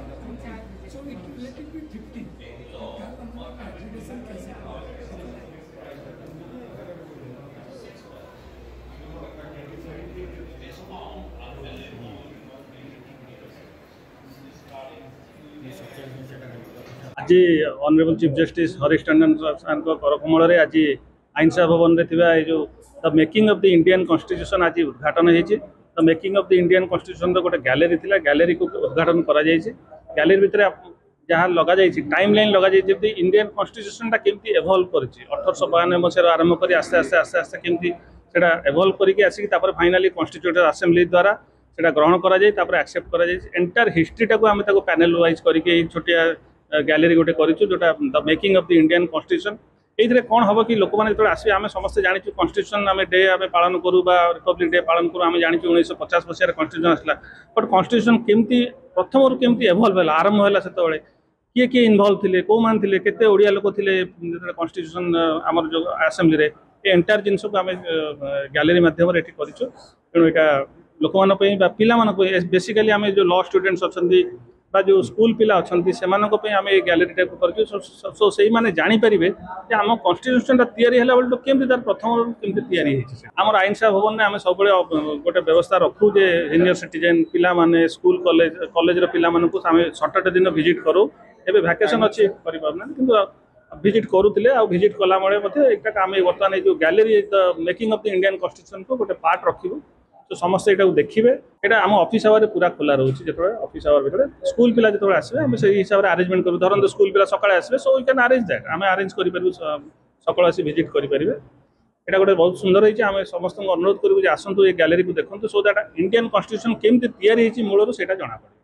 So let it be 50. Aggregation कैसे आज honourable chief justice Harish Tandon sir करकमल आज आईनसा भवन में जो the making of the Indian constitution आज उद्घाटन होती the making of the Indian constitution गोटे गैलेरी थी गैलेरी को उद्घाटन कर गैलेरी भितर जहाँ लग जाए टाइम लाइन लग जाए इंडियन कॉन्स्टिट्यूशन केमती एभल्व कर 1892 मसीह आरंभ कर आस्ते आस्ते आस्ते आस्ते केमती से एभल्व करके आसिक फाइनाली कॉन्स्टिट्यूटेड असेंबली द्वारा से ग्रहण कर एक्सेप्ट कर एंटायर हिस्ट्रीटा को आम पैनल वाइज करके छोटिया गैलेरी गोटे करोटा the making of the Indian constitution ये कौन हम कि लोक मैंने जो आसवे आम समस्त जाचु कॉन्स्टिट्यूशन आम डे आम पालन करूँ रिपब्लिक डे पालन करूँ आम जाचु 1950 मसीह कॉन्स्टिट्यूशन आसला बट कॉन्स्टिट्यूशन केमती प्रथम केमती एभल्व है आरंभ है से किए किए इनवल्व थे कौ मान थे केते ओडिया लोक थे कॉन्स्टिट्यूशन आमर जो असेंबली रे एंटायर जिनस को आम गैलेरी मध्यम करूँ तेणु यहाँ लोक मान पिला बेसिकली आम जो लॉ स्टूडेंट्स अच्छा जो स्कूल पिला अच्छा से आम ये गैलेरी टाइप कर सो से मैंने जापर आम कॉन्स्टिट्यूशन या केमती तार प्रथम केमती आम आईनसा भवन में आम सब गोटे व्यवस्था रखू जे सीनियर सिटीजेन पिला माने स्कूल कॉलेज कॉलेज पिला आम सटरडे दिन विजिट करूँ एवं भैकेसन अच्छी कर विजिट करूँ आ विजिट कला आम बर्तमान जो gallery the making of the Indian constitution को गोटे पार्ट रखू तो समस्त यहाँ देखिए यहाँ आम ऑफिस आवर पूरा खोला रोचे जो ऑफिस आवर भितर स्कूल पिला जो आसवे आम से हिसाब से आरेंजमेंट करूँ धरते स्कूल पिला सकाଳେ आसवे so we can arrange that um arrange करूँ सकाळ आसी विजिट करेंगे यहाँ गोटे बहुत सुंदर होती आम समस्त अनुरोध करूँ आसतु ये गैलेरी को देखते सो दैट इंडियन कॉन्स्टिट्यूशन केमती या मूलर से जना पड़े।